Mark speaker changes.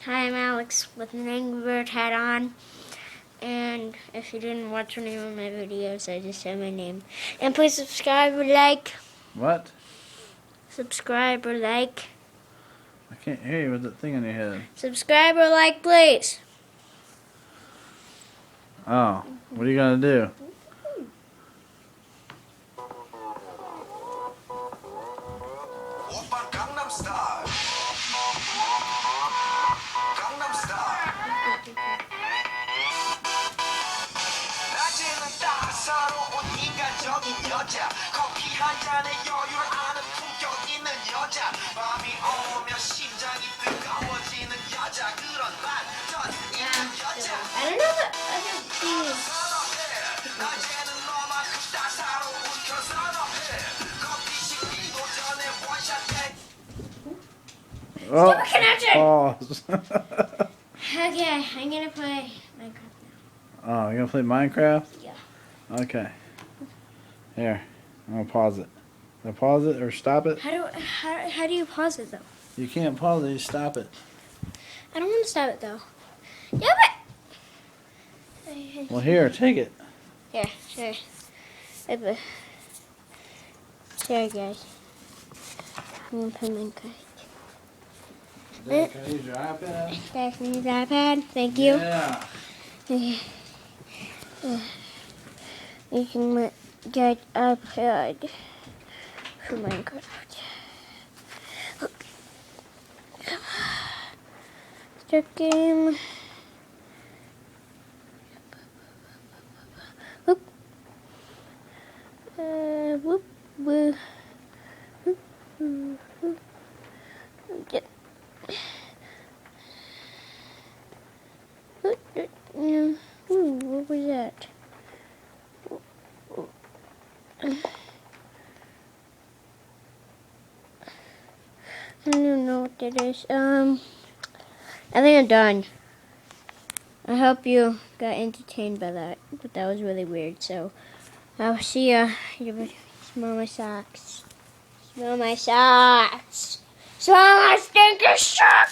Speaker 1: Hi, I'm Alex with an Angry Bird hat on. And if you didn't watch any of my videos, I just said my name. And please subscribe or like.
Speaker 2: What?
Speaker 1: Subscribe or like.
Speaker 2: I can't hear you with that thing on your head.
Speaker 1: Subscribe or like, please.
Speaker 2: Oh, what are you gonna do?
Speaker 3: Gangnam Style. Gangnam Style. 낮에는 따사로운 인간적인 여자. 커피 한 잔에 여유를 아는 품격 있는 여자. 밤이 오면 심장이 뜨거워지는 여자. 그런 반전 있는 여자.
Speaker 1: I don't know what other things.
Speaker 3: 낮에는 너만큼 따사로운 그 선호해. 커피 식기도 전에 원샷 해.
Speaker 2: Oh,
Speaker 1: connection!
Speaker 2: pause.
Speaker 1: Okay, I'm gonna play Minecraft now.
Speaker 2: Oh, you're gonna play Minecraft?
Speaker 1: Yeah.
Speaker 2: Okay. Here, I'm gonna pause it. Do I pause it or stop it?
Speaker 1: How do you pause it though?
Speaker 2: You can't pause it, you stop it.
Speaker 1: I don't want to stop it though. Yeah, but.
Speaker 2: Well, here, take it.
Speaker 1: Here, sure. Sorry, guys. I'm gonna play Minecraft.
Speaker 2: Dad, can I use your iPad?
Speaker 1: Guys, can you use the iPad? Thank you.
Speaker 2: Yeah.
Speaker 1: You can get iPad for Minecraft. Start game. Whoop. Whoop. Whoop. Whoop. Whoop. Get. What was that? I don't know what that is. I think I'm done. I hope you got entertained by that, but that was really weird. So, I'll see ya. You smell my socks. Smell my socks. Smell my stinky socks.